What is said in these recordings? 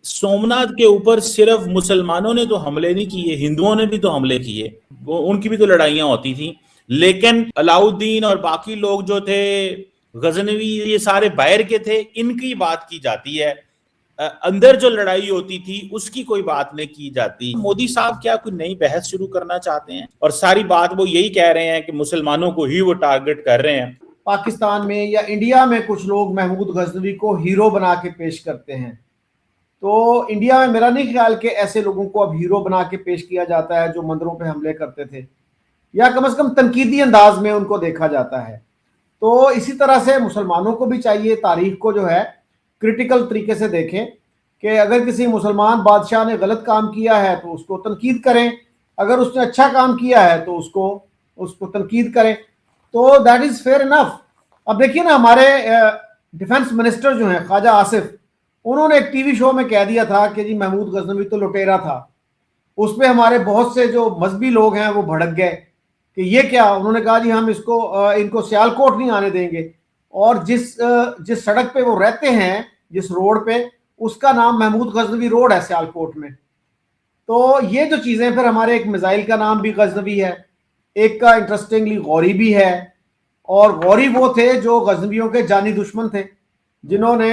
सोमनाथ के ऊपर सिर्फ मुसलमानों ने तो हमले नहीं किए, हिंदुओं ने भी तो हमले किए, उनकी भी तो लड़ाइयां होती थी। लेकिन अलाउद्दीन और बाकी लोग जो थे, गजनवी, ये सारे बाहर के थे, इनकी बात की जाती है। अंदर जो लड़ाई होती थी उसकी कोई बात नहीं की जाती। मोदी साहब क्या कोई नई बहस शुरू करना चाहते हैं? और सारी बात वो यही कह रहे हैं कि मुसलमानों को ही वो टारगेट कर रहे हैं। पाकिस्तान में या इंडिया में कुछ लोग महमूद गजनवी को हीरो बना के पेश करते हैं, तो इंडिया में मेरा नहीं ख्याल कि ऐसे लोगों को अब हीरो बना के पेश किया जाता है जो मंदिरों पे हमले करते थे, या कम से कम तनकीदी अंदाज में उनको देखा जाता है। तो इसी तरह से मुसलमानों को भी चाहिए तारीख को जो है क्रिटिकल तरीके से देखें कि अगर किसी मुसलमान बादशाह ने गलत काम किया है तो उसको तनकीद करें, अगर उसने अच्छा काम किया है तो उसको तनकीद करें, तो दैट इज फेयर इनफ। अब देखिए ना, हमारे डिफेंस मिनिस्टर जो हैं ख्वाजा आसिफ, उन्होंने एक टीवी शो में कह दिया था कि जी महमूद गजनवी तो लुटेरा था। उसमें हमारे बहुत से जो मजहबी लोग हैं वो भड़क गए कि ये क्या, उन्होंने कहा जी हम इनको सियालकोट नहीं आने देंगे। और जिस सड़क पे वो रहते हैं, जिस रोड पे, उसका नाम महमूद गजनवी रोड है सियालकोट में। तो ये जो चीजें, फिर हमारे एक मिसाइल का नाम भी गजनवी है, एक का इंटरेस्टिंगली गौरी भी है। और गौरी वो थे जो गजनवियों के जानी दुश्मन थे, जिन्होंने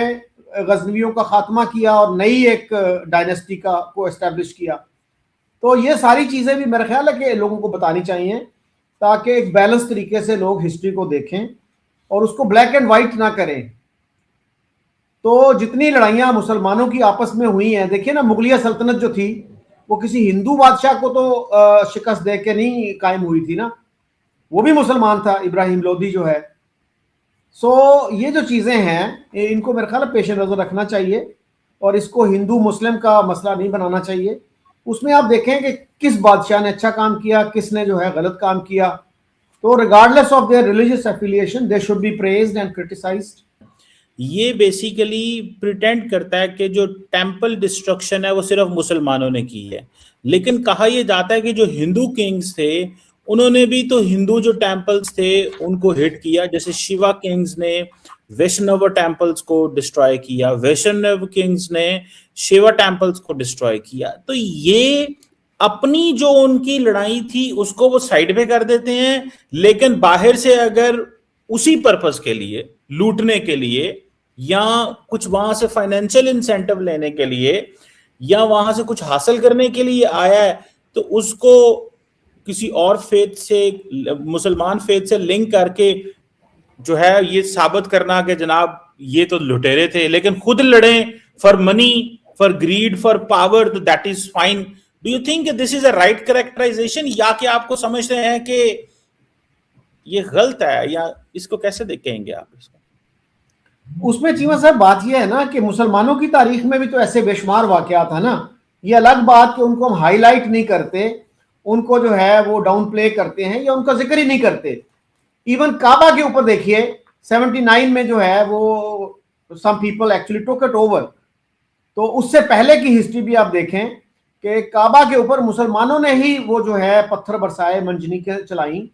गजनवियों का खात्मा किया और नई एक डायनेस्टी को एस्टेब्लिश किया। तो ये सारी चीजें भी मेरा ख्याल है कि लोगों को बतानी चाहिए, ताकि एक बैलेंस तरीके से लोग हिस्ट्री को देखें और उसको ब्लैक एंड वाइट ना करें। तो जितनी लड़ाइयां मुसलमानों की आपस में हुई हैं, देखिए ना, मुगलिया सल्तनत जो थी वो किसी हिंदू बादशाह को तो शिकस्त दे के नहीं कायम हुई थी ना, वो भी मुसलमान था, इब्राहिम लोदी जो है। सो ये जो चीज़ें हैं इनको मेरे ख्याल पेश नज़र रखना चाहिए और इसको हिंदू मुस्लिम का मसला नहीं बनाना चाहिए। उसमें आप देखें कि किस बादशाह ने अच्छा काम किया, किसने जो है गलत काम किया। तो regardless of their religious affiliation they should be praised and criticised. ये बेसिकली प्रिटेंड करता है कि जो टेम्पल डिस्ट्रक्शन है वो सिर्फ मुसलमानों ने की है, लेकिन कहा यह जाता है कि जो हिंदू किंग्स थे उन्होंने भी तो हिंदू जो टेम्पल्स थे उनको हिट किया। जैसे शिवा किंग्स ने वैष्णव टेम्पल्स को डिस्ट्रॉय किया, वैष्णव किंग्स ने शिवा टेम्पल्स को डिस्ट्रॉय किया। तो ये अपनी जो उनकी लड़ाई थी उसको वो साइड पे कर देते हैं, लेकिन बाहर से अगर उसी पर्पस के लिए, लूटने के लिए, या कुछ वहां से फाइनेंशियल इंसेंटिव लेने के लिए, या वहां से कुछ हासिल करने के लिए आया है, तो उसको किसी और फेथ से, मुसलमान फेथ से लिंक करके जो है ये साबित करना कि जनाब ये तो लुटेरे थे, लेकिन खुद लड़े for money, for greed, for power, तो that is fine. Do you think this is a right characterization, या कि आपको समझते हैं कि ये गलत है, या इसको कैसे देखेंगे आप इसको? उसमें चीमा साहब बात यह है ना कि मुसलमानों की तारीख में भी तो ऐसे बेशुमार वाकयात है ना। ये अलग बात कि उनको हम हाईलाइट नहीं करते, उनको जो है वो डाउन प्ले करते हैं या उनका जिक्र ही नहीं करते। इवन काबा के ऊपर देखिए 79 में जो है वो some people actually took it over. तो उससे पहले की हिस्ट्री भी आप देखें कि काबा के ऊपर मुसलमानों ने ही वो जो है पत्थर बरसाए, मंजनीकें चलाई।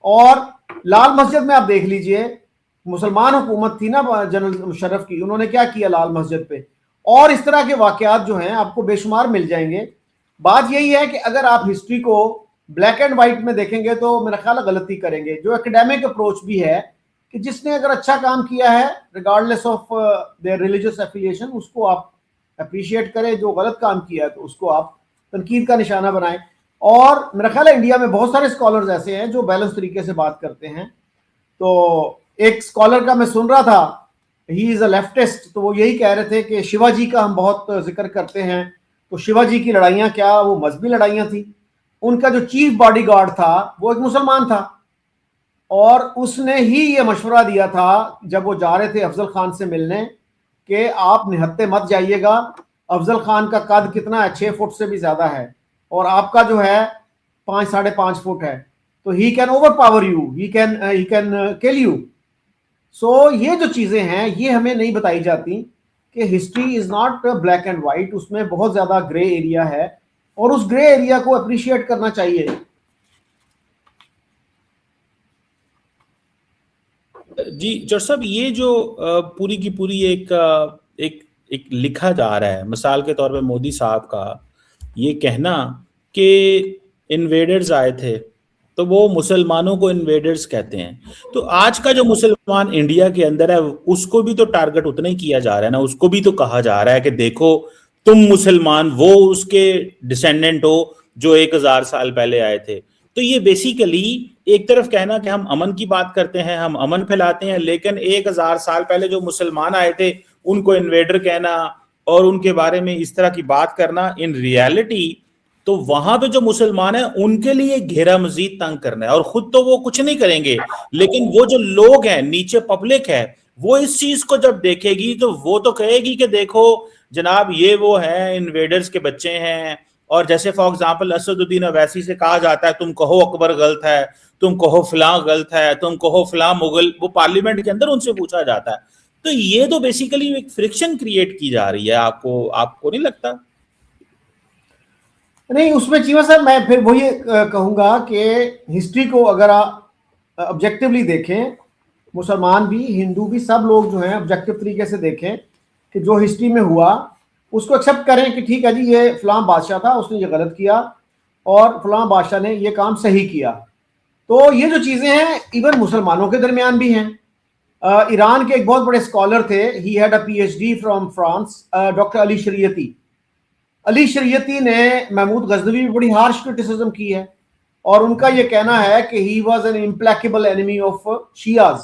और लाल मस्जिद में आप देख लीजिए, मुसलमान हुकूमत थी ना जनरल मुशर्रफ की, उन्होंने क्या किया लाल मस्जिद पे। और इस तरह के वाकयात जो हैं आपको बेशुमार मिल जाएंगे। बात यही है कि अगर आप हिस्ट्री को ब्लैक एंड व्हाइट में देखेंगे तो मेरा ख्याल गलती करेंगे। जो एकेडमिक अप्रोच भी है कि जिसने अगर अच्छा काम किया है regardless of their religious affiliation, उसको आप अप्रिशिएट करें, जो गलत काम किया है तो उसको आप तनकीद का निशाना बनाएं। और मेरा ख्याल है इंडिया में बहुत सारे स्कॉलर्स ऐसे हैं जो बैलेंस तरीके से बात करते हैं। तो एक स्कॉलर का मैं सुन रहा था, ही इज अ लेफ्टिस्ट, तो वो यही कह रहे थे कि शिवाजी का हम बहुत जिक्र करते हैं, तो शिवाजी की लड़ाइयां क्या वो मजहबी लड़ाइयां थी? उनका जो चीफ बॉडीगार्ड था वो एक मुसलमान था, और उसने ही ये मशवरा दिया था जब वो जा रहे थे अफजल खान से मिलने कि आप निहत्ते मत जाइएगा, अफजल खान का कद कितना है, 6 फुट से भी ज्यादा है, और आपका जो है 5-5.5 फुट है, तो he can overpower you, he can kill you. So ये जो चीजें हैं ये हमें नहीं बताई जाती कि history is not black and white, उसमें बहुत ज्यादा ग्रे एरिया है और उस ग्रे एरिया को अप्रिशिएट करना चाहिए। जी जॉर्ज साहब, ये जो पूरी की पूरी एक एक लिखा जा रहा है, मिसाल के तौर पे मोदी साहब का ये कहना कि इन्वेडर्स आए थे, तो वो मुसलमानों को इन्वेडर्स कहते हैं। तो आज का जो मुसलमान इंडिया के अंदर है उसको भी तो टारगेट उतना ही किया जा रहा है ना, उसको भी तो कहा जा रहा है कि देखो तुम मुसलमान वो उसके डिसेंडेंट हो जो 1000 साल पहले आए थे। तो ये बेसिकली एक तरफ कहना कि हम अमन की बात करते हैं, हम अमन फैलाते हैं, लेकिन 1000 साल पहले जो मुसलमान आए थे उनको इन्वेडर कहना और उनके बारे में इस तरह की बात करना, इन रियलिटी तो वहां पे जो मुसलमान है उनके लिए घेरा मजीद तंग करना है। और खुद तो वो कुछ नहीं करेंगे, लेकिन वो जो लोग हैं नीचे पब्लिक है वो इस चीज को जब देखेगी तो वो तो कहेगी कि देखो जनाब ये वो है इन्वेडर्स के बच्चे हैं। और जैसे फॉर एग्जाम्पल असदुद्दीन अवैसी से कहा जाता है तुम कहो अकबर गलत है, तुम कहो फलां गलत है, तुम कहो फलां मुगल, वो पार्लियामेंट के अंदर उनसे पूछा जाता है। तो ये तो बेसिकली एक फ्रिक्शन क्रिएट की जा रही है, आपको आपको नहीं लगता? नहीं, उसमें चीमा साहब मैं फिर वही कहूंगा कि हिस्ट्री को अगर आप ऑब्जेक्टिवली देखें, मुसलमान भी हिंदू भी सब लोग जो हैं ऑब्जेक्टिव तरीके से देखें कि जो हिस्ट्री में हुआ उसको एक्सेप्ट करें कि ठीक है जी ये फलां बादशाह था, उसने ये गलत किया और फलां बादशाह ने ये काम सही किया। तो ये जो चीज़ें हैं इवन मुसलमानों के दरमियान भी हैं। ईरान के एक बहुत बड़े स्कॉलर थे, he had a PhD from France, doctor Ali Shariati. Ali Shariati ने महमूद गजनवी भी बड़ी हार्श क्रिटिसिज्म की है और उनका यह कहना है कि he was an implacable enemy of Shias,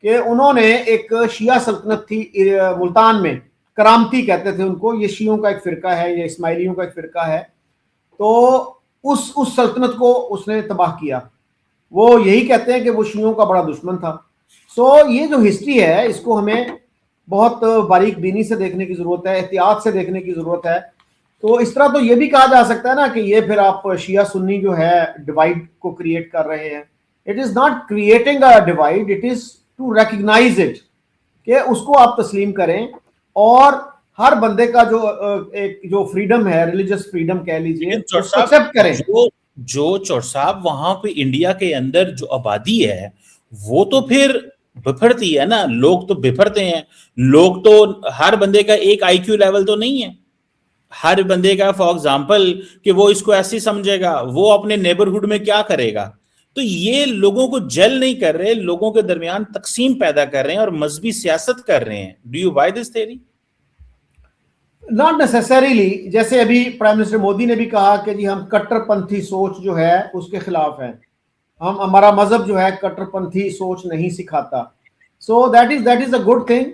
कि उन्होंने एक शिया सल्तनत थी मुल्तान में, करामती कहते थे उनको, ये शियों का एक फिरका है, ये इस्माइलियों का एक फिरका है। तो उस सल्तनत को उसने तबाह किया। वो यही कहते हैं कि वो शियों का बड़ा दुश्मन था। सो ये जो हिस्ट्री है इसको हमें बहुत बारीक बीनी से देखने की जरूरत है, एहतियात से देखने की जरूरत है। तो इस तरह तो ये भी कहा जा सकता है ना कि ये फिर आप शिया सुन्नी जो है डिवाइड को क्रिएट कर रहे हैं। It is not creating a divide, it is to recognise it, कि उसको आप तस्लीम करें और हर बंदे का एक जो फ्रीडम है, रिलीजियस फ्रीडम कह लीजिए, उसको एक्सेप्ट करें। जो चौर साहब वहां पे इंडिया के अंदर जो आबादी है वो तो फिर बिफरती है ना, लोग तो बिफरते हैं। लोग तो हर बंदे का एक IQ लेवल तो नहीं है। हर बंदे का फॉर एग्जाम्पल कि वो इसको ऐसे समझेगा, वो अपने नेबरहुड में क्या करेगा। तो ये लोगों को जेल नहीं कर रहे, लोगों के दरमियान तकसीम पैदा कर रहे हैं और मजहबी सियासत कर रहे हैं। Do you buy this theory? Not necessarily. जैसे अभी प्राइम मिनिस्टर मोदी ने भी कहा कि जी हम कट्टरपंथी सोच जो है उसके खिलाफ हैं, हम हमारा मजहब जो है कट्टरपंथी सोच नहीं सिखाता। So that is a good thing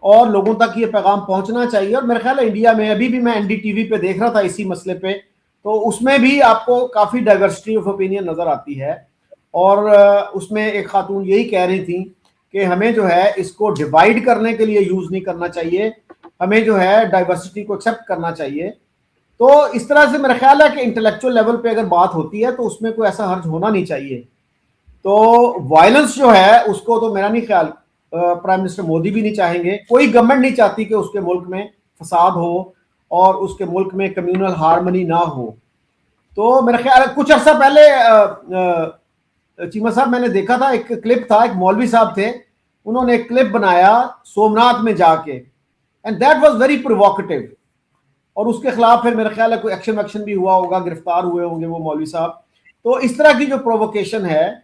और लोगों तक ये पैगाम पहुंचना चाहिए। और मेरा ख्याल है इंडिया में अभी भी मैं NDTV पे देख रहा था इसी मसले पे, तो उसमें भी आपको काफ़ी डाइवर्सिटी ऑफ ओपिनियन नज़र आती है। और उसमें एक खातून यही कह रही थी कि हमें जो है इसको डिवाइड करने के लिए यूज़ नहीं करना चाहिए, हमें जो है डाइवर्सिटी को एक्सेप्ट करना चाहिए। तो इस तरह से मेरा ख्याल है कि इंटेलेक्चुअल लेवल पे अगर बात होती है तो उसमें कोई ऐसा हर्ज होना नहीं चाहिए। तो वायलेंस जो है उसको तो मेरा नहीं ख्याल प्राइम मिनिस्टर मोदी भी नहीं चाहेंगे, कोई गवर्नमेंट नहीं चाहती कि उसके मुल्क में फसाद हो और उसके मुल्क में कम्युनल हार्मनी ना हो। तो मेरा ख्याल है कुछ अर्सा पहले चीमा साहब मैंने देखा था, एक क्लिप था, एक मौलवी साहब थे, उन्होंने एक क्लिप बनाया सोमनाथ में जाके, and that was very provocative. और उसके खिलाफ फिर मेरा ख्याल है कोई एक्शन भी हुआ होगा, गिरफ्तार हुए होंगे वो मौलवी साहब। तो इस तरह की जो प्रोवोकेशन है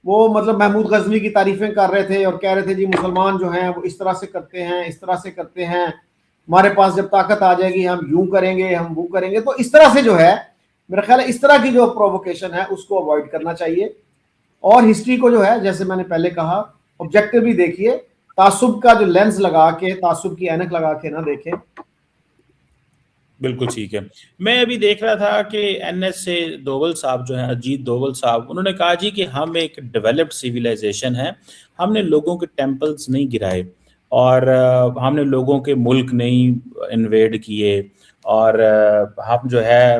वो मतलब महमूद गजनवी की तारीफें कर रहे थे और कह रहे थे जी मुसलमान जो हैं वो इस तरह से करते हैं, इस तरह से करते हैं, हमारे पास जब ताकत आ जाएगी हम यूं करेंगे, हम वो करेंगे। तो इस तरह से जो है मेरा ख्याल है इस तरह की जो प्रोवोकेशन है उसको अवॉइड करना चाहिए। और हिस्ट्री को जो है जैसे मैंने पहले कहा ऑब्जेक्टिवली देखिए, तासुब का जो लेंस लगा के, तासुब की ऐनक लगा के ना देखें। बिल्कुल ठीक है। मैं अभी देख रहा था कि NS से दोवल साहब जो हैं, अजीत दोवल साहब, उन्होंने कहा जी कि हम एक डेवलप्ड सिविलाइजेशन है, हमने लोगों के टेम्पल्स नहीं गिराए और हमने लोगों के मुल्क नहीं इन्वेड किए और हम जो है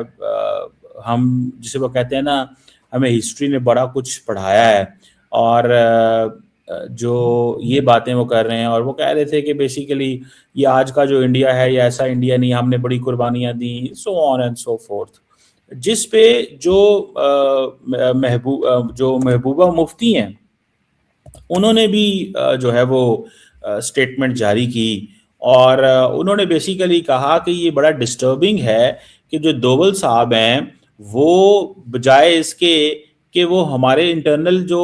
हम जिसे वो कहते हैं ना, हमें हिस्ट्री ने बड़ा कुछ पढ़ाया है। और जो ये बातें वो कर रहे हैं और वो कह रहे थे कि बेसिकली ये आज का जो इंडिया है ये ऐसा इंडिया नहीं, हमने बड़ी कुर्बानियां दी, so on and so forth. जिस पे जो महबूबा मुफ्ती हैं उन्होंने भी जो है वो स्टेटमेंट जारी की और उन्होंने बेसिकली कहा कि ये बड़ा डिस्टर्बिंग है कि जो दोवल साहब हैं वो बजाय इसके कि वो हमारे इंटरनल जो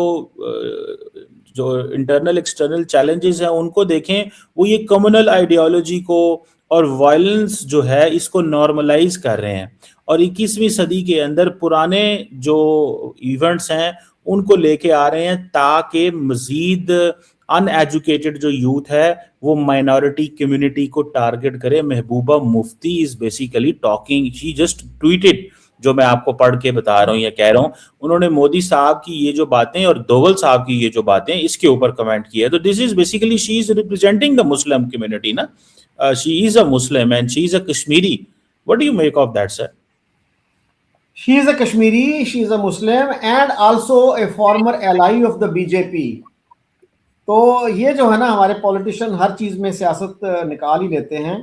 इंटरनल एक्सटर्नल चैलेंजेस हैं उनको देखें, वो ये कम्युनल आइडियोलॉजी को और वायलेंस जो है इसको नॉर्मलाइज कर रहे हैं और 21वीं सदी के अंदर पुराने जो इवेंट्स हैं उनको लेके आ रहे हैं ताकि मजीद अनएजुकेटेड जो यूथ है वो माइनॉरिटी कम्युनिटी को टारगेट करे। Mehbooba Mufti is basically talking, she just tweeted, जो मैं आपको पढ़ के बता रहा हूँ या कह रहा हूँ, उन्होंने मोदी साहब की ये जो बातें और दोवल साहब की ये जो बातें इसके ऊपर कमेंट किया। तो this is basically she is representing the Muslim community ना, she is a Muslim and she is a Kashmiri. What do you make of that sir? She is a Kashmiri, she is a Muslim and also a former ally of the BJP. तो ये जो है ना हमारे politician हर चीज में सियासत निकाल ही लेते हैं।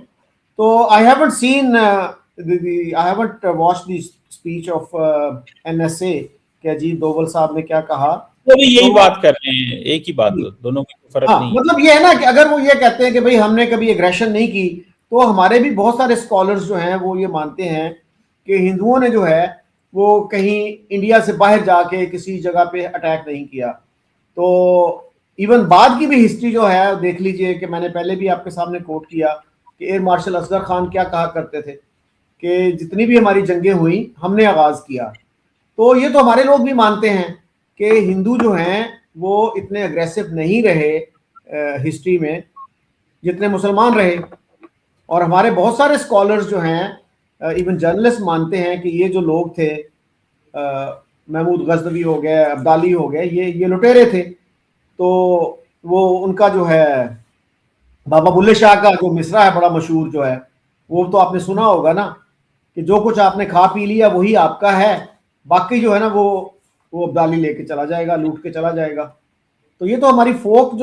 तो I haven't seen I haven't watched the speech of NSA कि अजीत दोवल साहब ने क्या कहा। वो भी यही बात कर रहे हैं, एक ही बात, दोनों में फर्क नहीं है। मतलब ये है ना कि अगर वो ये कहते हैं कि भाई हमने कभी एग्रेशन नहीं की, तो हमारे भी बहुत सारे स्कॉलर्स जो हैं वो ये मानते हैं कि हिंदुओं ने जो है वो कहीं इंडिया से बाहर जाके किसी जगह पे अटैक नहीं किया। तो इवन बाद की भी हिस्ट्री जो है देख लीजिए कि मैंने पहले भी आपके सामने कोट किया कि एयर मार्शल असगर खान क्या कहा करते थे कि जितनी भी हमारी जंगें हुई हमने आगाज किया। तो ये तो हमारे लोग भी मानते हैं कि हिंदू जो हैं वो इतने अग्रेसिव नहीं रहे हिस्ट्री में जितने मुसलमान रहे। और हमारे बहुत सारे स्कॉलर्स जो हैं इवन जर्नलिस्ट मानते हैं कि ये जो लोग थे महमूद गजनवी हो गए, अब्दाली हो गए, ये लुटेरे थे। तो वो उनका जो है बाबा बुल्ले शाह का जो मिसरा है बड़ा मशहूर जो है, वो तो आपने सुना होगा ना कि जो कुछ आपने खा पी लिया वही आपका है, बाकी जो है ना वो अब्दाली लेके चला जाएगा, लूट के चला जाएगा। तो ये तो हमारी फोक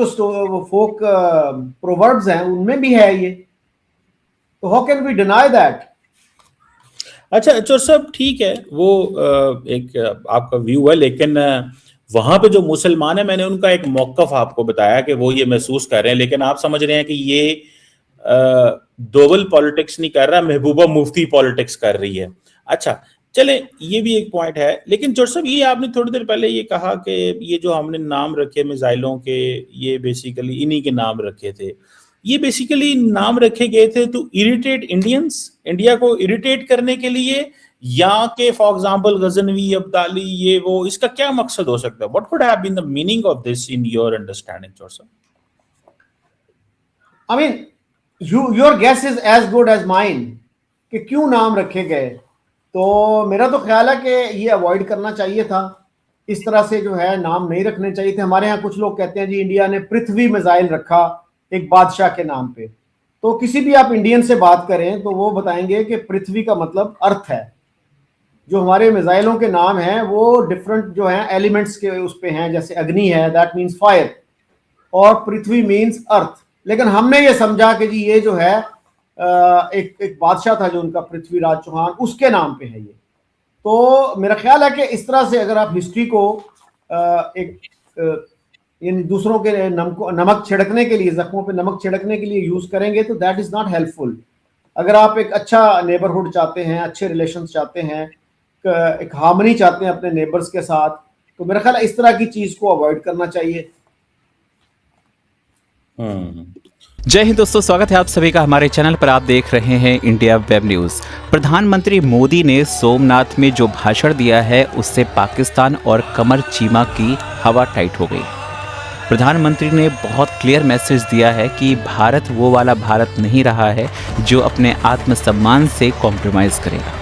फोक प्रोवर्ब्स हैं उनमें भी है ये। तो how can we deny that? अच्छा चोर साहब ठीक है, वो एक आपका व्यू है, लेकिन वहां पे जो मुसलमान है मैंने उनका एक मौकफ आपको बताया कि वो ये महसूस कर रहे हैं, लेकिन आप समझ रहे हैं कि ये दोवल पॉलिटिक्स नहीं कर रहा, महबूबा मुफ्ती पॉलिटिक्स कर रही है। अच्छा चले, ये भी एक पॉइंट है। लेकिन चोर साहब ये आपने थोड़ी देर पहले ये कहा कि ये जो हमने नाम रखे मिसाइलों के, ये बेसिकली इन्हीं के नाम रखे थे। ये बेसिकली नाम रखे गए थे टू इरिटेट इंडियंस, इंडिया को इरिटेट करने के लिए, या के फॉर एग्जांपल गजनवी, अब्दाली, ये वो, इसका क्या मकसद हो सकता है? What would have been the meaning of this in your understanding चोर साहब? I mean your guess is as good as mine कि क्यों नाम रखे गए। तो मेरा तो ख्याल है कि ये अवॉइड करना चाहिए था, इस तरह से जो है नाम नहीं रखने चाहिए थे। हमारे यहाँ कुछ लोग कहते हैं जी इंडिया ने पृथ्वी मिसाइल रखा एक बादशाह के नाम पे। तो किसी भी आप इंडियन से बात करें तो वो बताएंगे कि पृथ्वी का मतलब अर्थ है। जो हमारे मिसाइलों के नाम हैं वो डिफरेंट जो हैं एलिमेंट्स के उस पे हैं, जैसे अग्नि है दैट मीन्स फायर, और पृथ्वी मीन्स अर्थ। लेकिन हमने ये समझा कि जी ये जो है एक बादशाह था जो उनका पृथ्वीराज चौहान, उसके नाम पे है ये। तो मेरा ख्याल है कि इस तरह से अगर आप हिस्ट्री को इन दूसरों के नमक छिड़कने के लिए, जख्मों पे नमक छिड़कने के लिए यूज करेंगे तो दैट इज नॉट हेल्पफुल। अगर आप एक अच्छा नेबरहुड चाहते हैं, अच्छे रिलेशंस चाहते हैं, एक हार्मनी चाहते हैं अपने नेबर्स के साथ, तो मेरा ख्याल है इस तरह की चीज को अवॉइड करना चाहिए। जय हिंद दोस्तों, स्वागत है आप सभी का हमारे चैनल पर। आप देख रहे हैं इंडिया वेब न्यूज़। प्रधानमंत्री मोदी ने सोमनाथ में जो भाषण दिया है उससे पाकिस्तान और कमर चीमा की हवा टाइट हो गई। प्रधानमंत्री ने बहुत क्लियर मैसेज दिया है कि भारत वो वाला भारत नहीं रहा है जो अपने आत्मसम्मान से कॉम्प्रोमाइज़ करेगा।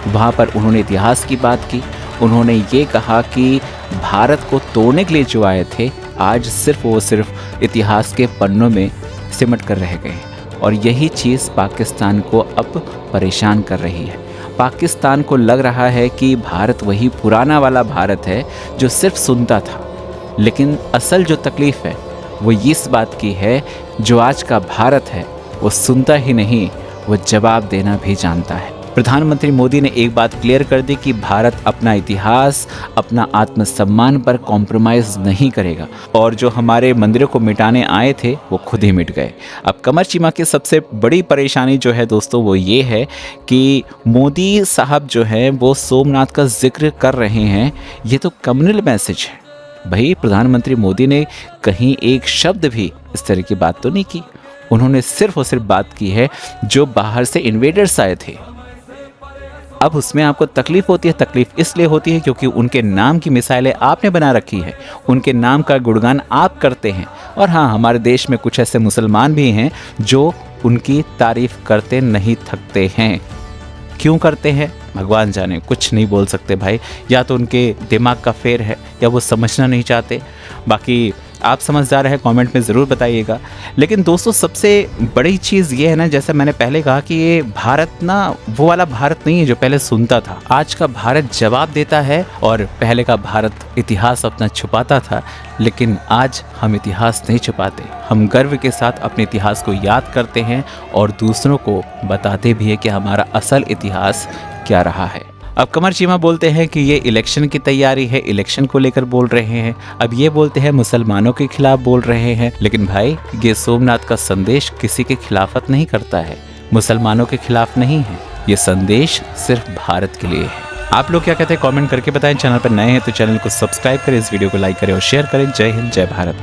वहाँ पर उन्होंने इतिहास की बात की। उन्होंने ये कहा कि भारत को तोड़ने के लिए जो आए थे आज सिर्फ इतिहास के पन्नों में सिमट कर रह गए, और यही चीज़ पाकिस्तान को अब परेशान कर रही है। पाकिस्तान को लग रहा है कि भारत वही पुराना वाला भारत है जो सिर्फ सुनता था, लेकिन असल जो तकलीफ़ है वो इस बात की है जो आज का भारत है वो सुनता ही नहीं, वो जवाब देना भी जानता है। प्रधानमंत्री मोदी ने एक बात क्लियर कर दी कि भारत अपना इतिहास, अपना आत्मसम्मान पर कॉम्प्रोमाइज़ नहीं करेगा और जो हमारे मंदिरों को मिटाने आए थे वो खुद ही मिट गए। अब कमर चीमा की सबसे बड़ी परेशानी जो है दोस्तों वो ये है कि मोदी साहब जो है वो सोमनाथ का जिक्र कर रहे हैं, ये तो कम्युनल मैसेज है भाई। प्रधानमंत्री मोदी ने कहीं एक शब्द भी इस तरह की बात तो नहीं की। उन्होंने सिर्फ और सिर्फ बात की है जो बाहर से इन्वेडर्स आए थे। अब उसमें आपको तकलीफ होती है, तकलीफ इसलिए होती है क्योंकि उनके नाम की मिसाइलें आपने बना रखी है, उनके नाम का गुणगान आप करते हैं। और हाँ, हमारे देश में कुछ ऐसे मुसलमान भी हैं जो उनकी तारीफ करते नहीं थकते हैं। क्यों करते हैं भगवान जाने, कुछ नहीं बोल सकते भाई। या तो उनके दिमाग का फेर है या वो समझना नहीं चाहते। बाकी आप समझदार हैं, कमेंट में ज़रूर बताइएगा। लेकिन दोस्तों सबसे बड़ी चीज़ ये है ना, जैसे मैंने पहले कहा कि ये भारत ना वो वाला भारत नहीं है जो पहले सुनता था। आज का भारत जवाब देता है और पहले का भारत इतिहास अपना छुपाता था। लेकिन आज हम इतिहास नहीं छुपाते, हम गर्व के साथ अपने इतिहास को याद करते हैं और दूसरों को बताते भी हैं कि हमारा असल इतिहास क्या रहा है। अब कमर चीमा बोलते हैं कि ये इलेक्शन की तैयारी है, इलेक्शन को लेकर बोल रहे हैं। अब ये बोलते हैं मुसलमानों के खिलाफ बोल रहे हैं। लेकिन भाई ये सोमनाथ का संदेश किसी के खिलाफत नहीं करता है, मुसलमानों के खिलाफ नहीं है। ये संदेश सिर्फ भारत के लिए है। आप लोग क्या कहते हैं कमेंट करके बताएं। चैनल पर नए हैं तो चैनल को सब्सक्राइब करें, इस वीडियो को लाइक करें और शेयर करें। जय हिंद, जय भारत।